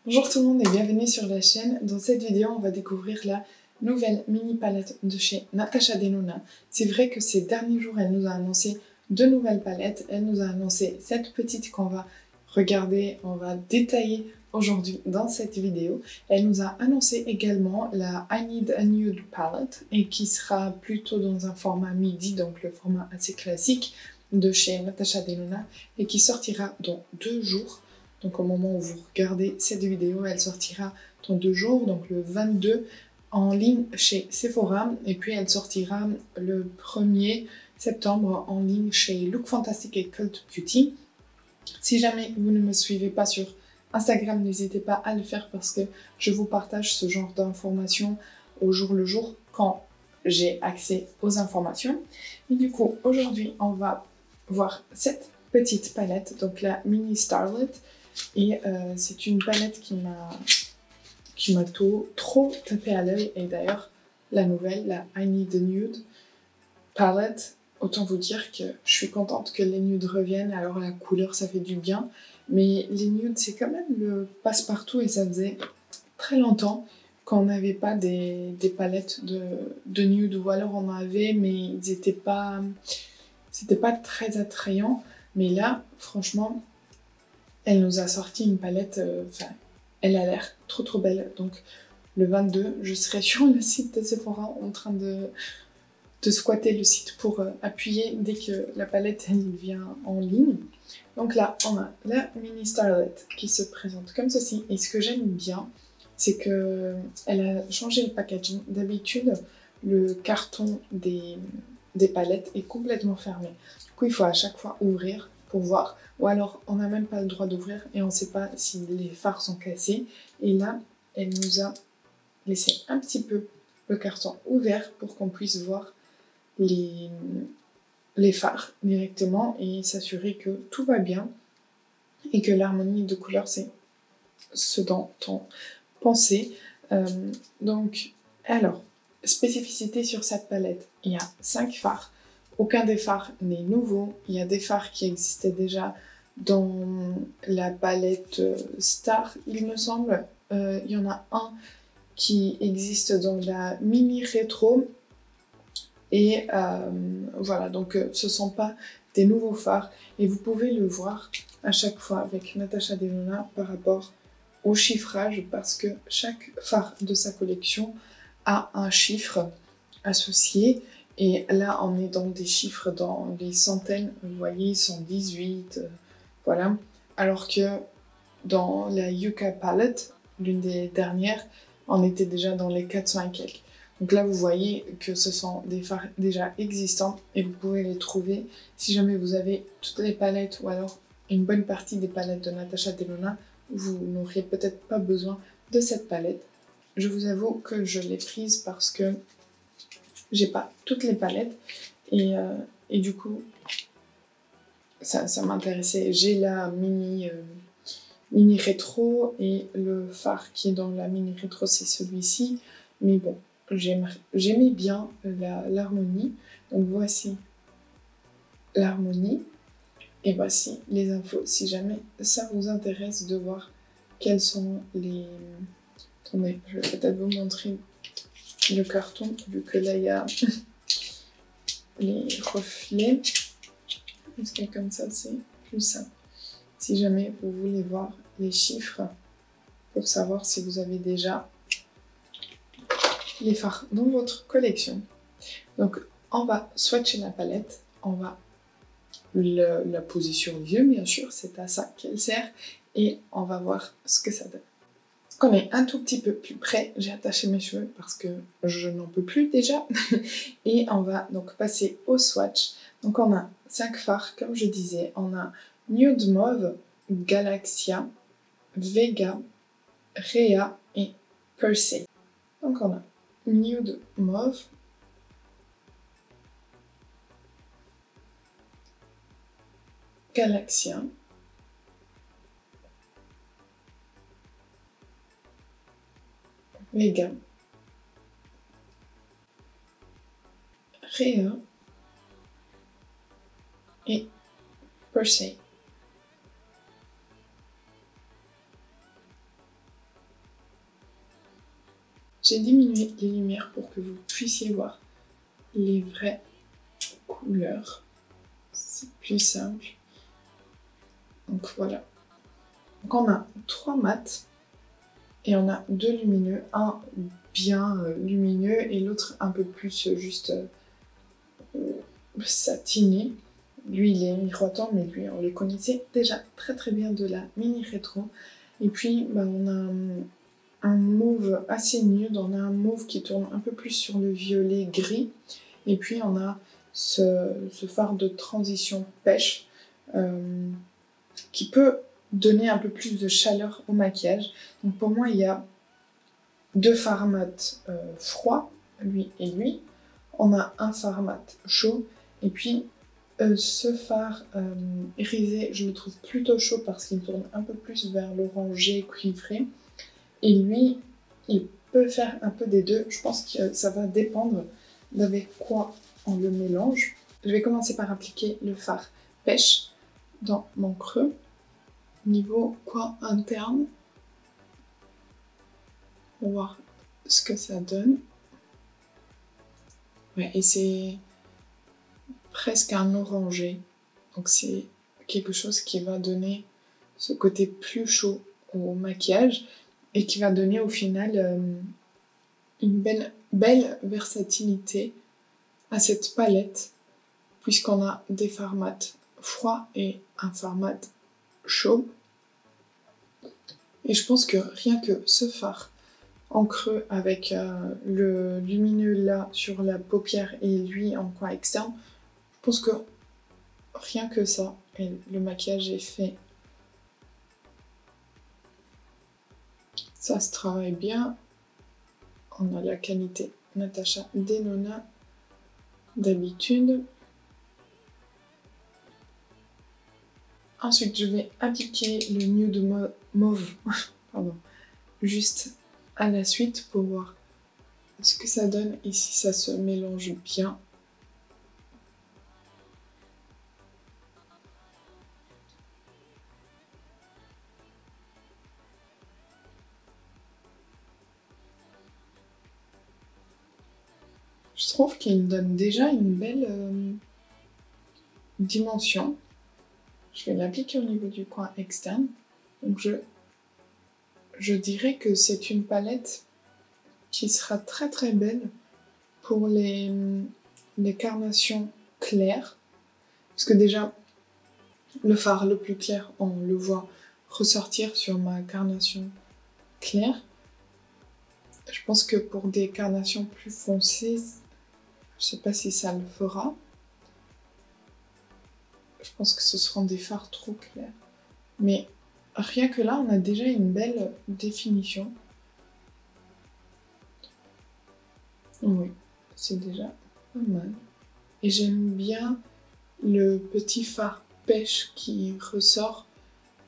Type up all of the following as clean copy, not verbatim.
Bonjour tout le monde et bienvenue sur la chaîne. Dans cette vidéo, on va découvrir la nouvelle mini palette de chez Natasha Denona. C'est vrai que ces derniers jours, elle nous a annoncé deux nouvelles palettes. Elle nous a annoncé cette petite qu'on va regarder, on va détailler aujourd'hui dans cette vidéo. Elle nous a annoncé également la I Need a Nude palette et qui sera plutôt dans un format midi, donc le format assez classique de chez Natasha Denona et qui sortira dans 2 jours. Donc au moment où vous regardez cette vidéo, elle sortira dans 2 jours, donc le 22 en ligne chez Sephora, et puis elle sortira le 1er septembre en ligne chez Look Fantastic et Cult Beauty. Si jamais vous ne me suivez pas sur Instagram, n'hésitez pas à le faire parce que je vous partage ce genre d'informations au jour le jour quand j'ai accès aux informations. Et du coup, aujourd'hui, on va voir cette petite palette, donc la Mini Starlet. Et c'est une palette qui m'a trop tapé à l'œil. Et d'ailleurs, la nouvelle, la I Need a Nude palette, autant vous dire que je suis contente que les nudes reviennent. Alors la couleur, ça fait du bien. Mais les nudes, c'est quand même le passe-partout et ça faisait très longtemps qu'on n'avait pas des palettes de nudes. Ou alors on en avait, mais ils étaient pas... C'était pas très attrayant. Mais là, franchement... Elle nous a sorti une palette, elle a l'air trop belle. Donc le 22, je serai sur le site de Sephora en train de squatter le site pour appuyer dès que la palette elle vient en ligne. Donc là, on a la Mini Starlet qui se présente comme ceci. Et ce que j'aime bien, c'est que elle a changé le packaging. D'habitude, le carton des palettes est complètement fermé. Du coup, il faut à chaque fois ouvrir pour voir. Ou alors, on n'a même pas le droit d'ouvrir et on ne sait pas si les fards sont cassés. Et là, elle nous a laissé un petit peu le carton ouvert pour qu'on puisse voir les fards directement et s'assurer que tout va bien et que l'harmonie de couleurs, c'est ce dont on pensait. Donc, alors, spécificité sur cette palette, il y a 5 fards. Aucun des fards n'est nouveau. Il y a des fards qui existaient déjà dans la palette Star, il me semble. Il y en a un qui existe dans la mini rétro. Et voilà, donc ce ne sont pas des nouveaux fards. Et vous pouvez le voir à chaque fois avec Natasha Denona par rapport au chiffrage parce que chaque phare de sa collection a un chiffre associé. Et là, on est dans des chiffres dans les centaines, vous voyez, 118, voilà. Alors que dans la Yucca Palette, l'une des dernières, on était déjà dans les 400 et quelques. Donc là, vous voyez que ce sont des fards déjà existants et vous pouvez les trouver si jamais vous avez toutes les palettes ou alors une bonne partie des palettes de Natasha Denona, vous n'auriez peut-être pas besoin de cette palette. Je vous avoue que je l'ai prise parce que j'ai pas toutes les palettes et du coup ça m'intéressait. J'ai la mini rétro et le phare qui est dans la mini rétro c'est celui-ci, mais bon, j'aimais bien l'harmonie. Donc voici l'harmonie et voici les infos si jamais ça vous intéresse de voir quels sont les... Attendez, je vais peut-être vous montrer le carton vu que là il y a les reflets, parce que comme ça c'est plus simple. Si jamais vous voulez voir les chiffres pour savoir si vous avez déjà les fards dans votre collection. Donc on va swatcher la palette, on va la poser sur les yeux bien sûr, c'est à ça qu'elle sert, et on va voir ce que ça donne. Qu'on est un tout petit peu plus près, j'ai attaché mes cheveux parce que je n'en peux plus déjà. Et on va donc passer au swatch. Donc on a 5 fards, comme je disais. On a Nude Mauve, Galaxia, Vega, Rhea et Persei. Donc on a Nude Mauve, Galaxia, Vega, Rhea et Persei. J'ai diminué les lumières pour que vous puissiez voir les vraies couleurs. C'est plus simple. Donc voilà. Donc on a 3 mats et on a 2 lumineux. Un bien lumineux et l'autre un peu plus juste satiné. Lui il est miroitant, mais lui on le connaissait déjà très bien de la mini rétro. Et puis on a un mauve assez nude, on a un mauve qui tourne un peu plus sur le violet gris. Et puis on a ce fard de transition pêche qui peut donner un peu plus de chaleur au maquillage. Donc pour moi il y a 2 fards mat froids, lui et lui. On a un fard mat chaud et puis ce fard irisé je le trouve plutôt chaud parce qu'il tourne un peu plus vers l'orangé cuivré. Et lui, il peut faire un peu des deux. Je pense que ça va dépendre d'avec quoi on le mélange. Je vais commencer par appliquer le fard pêche dans mon creux, niveau coin interne, pour voir ce que ça donne. Ouais, et c'est presque un orangé, donc c'est quelque chose qui va donner ce côté plus chaud au maquillage et qui va donner au final une belle versatilité à cette palette, puisqu'on a des fards mat froids et un fard mat chaud. Et je pense que rien que ce fard en creux avec le lumineux là sur la paupière et lui en coin externe, je pense que rien que ça, et le maquillage est fait. Ça se travaille bien. On a la qualité Natasha Denona d'habitude. Ensuite, je vais appliquer le nude mauve pardon, juste à la suite pour voir ce que ça donne et si ça se mélange bien. Je trouve qu'il donne déjà une belle dimension. Je vais l'appliquer au niveau du coin externe. Donc je dirais que c'est une palette qui sera très belle pour les carnations claires. Parce que déjà, le fard le plus clair, on le voit ressortir sur ma carnation claire. Je pense que pour des carnations plus foncées, je sais pas si ça le fera. Je pense que ce seront des fards trop clairs. Mais rien que là, on a déjà une belle définition. Oui, c'est déjà pas mal. Et j'aime bien le petit fard pêche qui ressort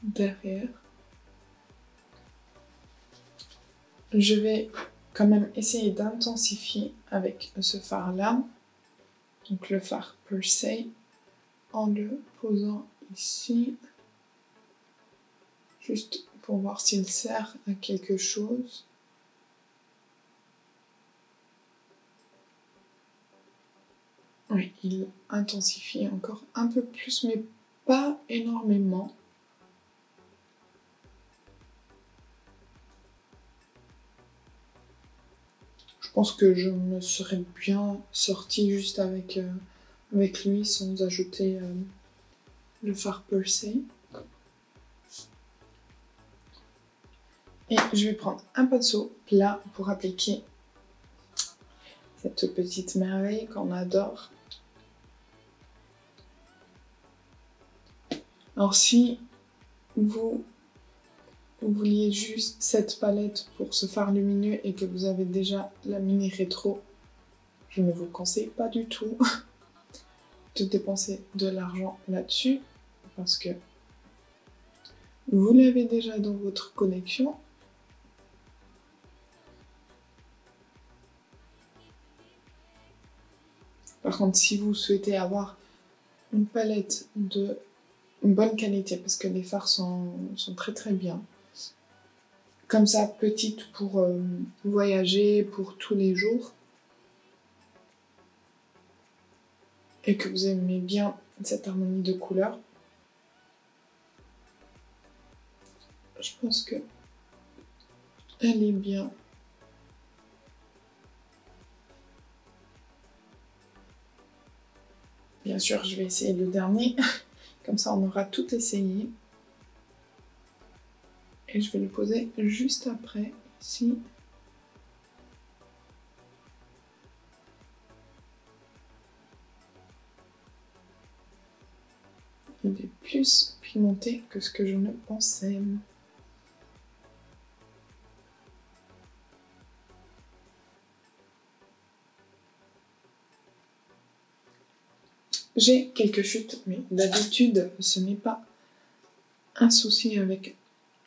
derrière. Je vais quand même essayer d'intensifier avec ce fard-là. Donc le fard per se, en le posant ici. Juste pour voir s'il sert à quelque chose. Oui, il intensifie encore un peu plus, mais pas énormément. Je pense que je me serais bien sortie juste avec lui sans ajouter le fard per se. Et je vais prendre un pinceau plat pour appliquer cette petite merveille qu'on adore. Alors si vous vouliez juste cette palette pour ce fard lumineux et que vous avez déjà la mini rétro, je ne vous conseille pas du tout de dépenser de l'argent là-dessus parce que vous l'avez déjà dans votre collection. Par contre, si vous souhaitez avoir une palette de bonne qualité, parce que les fards sont très bien, comme ça, petite pour voyager, pour tous les jours. Et que vous aimez bien cette harmonie de couleurs. Je pense que elle est bien. Bien sûr, je vais essayer le dernier. Comme ça, on aura tout essayé. Et je vais le poser juste après, ici. Il est plus pimenté que ce que je ne pensais. J'ai quelques chutes, mais d'habitude, ce n'est pas un souci avec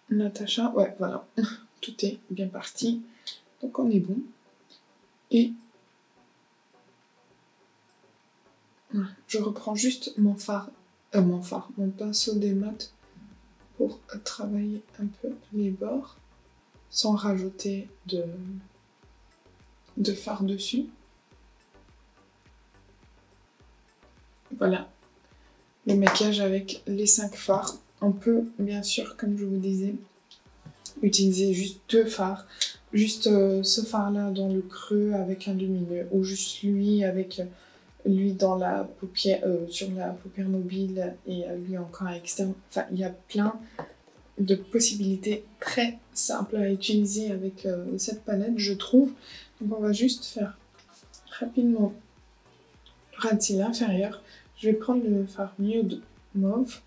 Natacha. Ouais, voilà, tout est bien parti. Donc on est bon. Et je reprends juste mon pinceau des mat pour travailler un peu les bords sans rajouter de fard dessus. Voilà, le maquillage avec les 5 fards. On peut bien sûr, comme je vous disais, utiliser juste 2 fards. Juste ce fard-là dans le creux avec un lumineux, ou juste lui avec lui dans la paupière, sur la paupière mobile et lui encore à externe. Enfin, il y a plein de possibilités très simples à utiliser avec cette palette, je trouve. Donc on va juste faire rapidement le ras de cils inférieur. Je vais prendre le fard Nude Mauve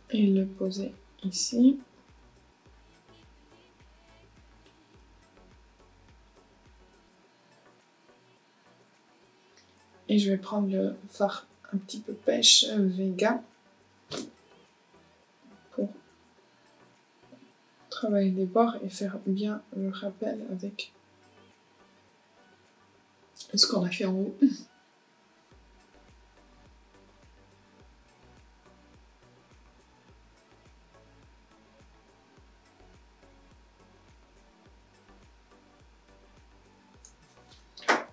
et le poser ici. Et je vais prendre le fard un petit peu pêche Vega pour travailler les bords et faire bien le rappel avec ce qu'on a fait en haut.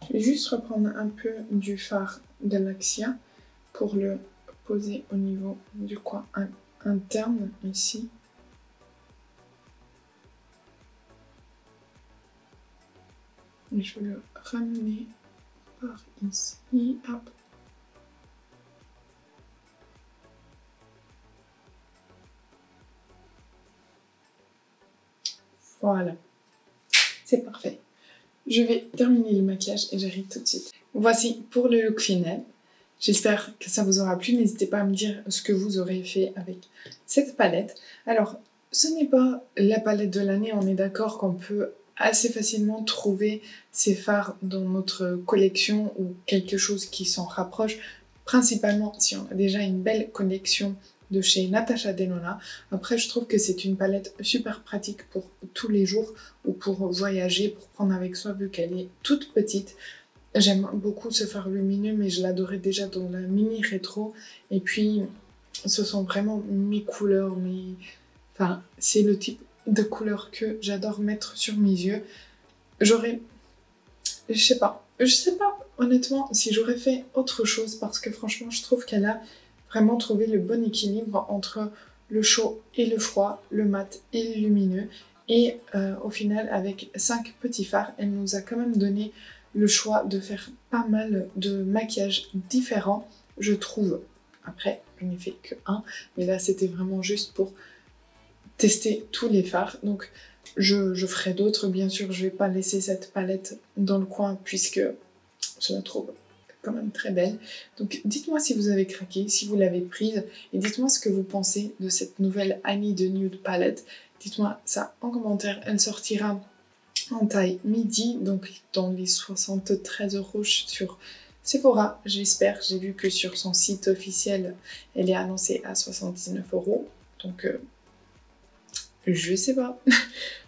Je vais juste reprendre un peu du fard Galaxia pour le poser au niveau du coin interne ici. Et je vais le ramener par ici. Hop. Voilà, c'est parfait. Je vais terminer le maquillage et j'arrive tout de suite. Voici pour le look final. J'espère que ça vous aura plu. N'hésitez pas à me dire ce que vous aurez fait avec cette palette. Alors, ce n'est pas la palette de l'année. On est d'accord qu'on peut assez facilement trouver ces fards dans notre collection ou quelque chose qui s'en rapproche. Principalement si on a déjà une belle collection de chez Natasha Denona. Après, je trouve que c'est une palette super pratique pour tous les jours ou pour voyager, pour prendre avec soi vu qu'elle est toute petite. J'aime beaucoup ce fard lumineux, mais je l'adorais déjà dans la mini rétro. Et puis, ce sont vraiment mes couleurs, enfin, c'est le type de couleur que j'adore mettre sur mes yeux. Je sais pas honnêtement si j'aurais fait autre chose parce que franchement, je trouve qu'elle a vraiment trouvé le bon équilibre entre le chaud et le froid, le mat et le lumineux. Et au final, avec 5 petits fards, elle nous a quand même donné le choix de faire pas mal de maquillages différents, je trouve. Après, je n'ai fait que un, mais là c'était vraiment juste pour tester tous les fards. Donc je ferai d'autres, bien sûr, je vais pas laisser cette palette dans le coin puisque je la trouve quand même très belle. Donc dites-moi si vous avez craqué, si vous l'avez prise, et dites-moi ce que vous pensez de cette nouvelle I Need a Nude palette. Dites-moi ça en commentaire, elle sortira en taille midi, donc dans les 73 € sur Sephora, j'espère. J'ai vu que sur son site officiel, elle est annoncée à 79 €, donc je sais pas.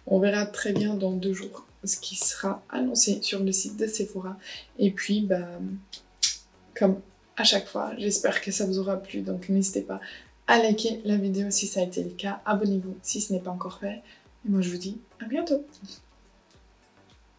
On verra très bien dans 2 jours ce qui sera annoncé sur le site de Sephora. Et puis, bah, comme à chaque fois, j'espère que ça vous aura plu, donc n'hésitez pas à liker la vidéo si ça a été le cas, abonnez-vous si ce n'est pas encore fait, et moi je vous dis à bientôt.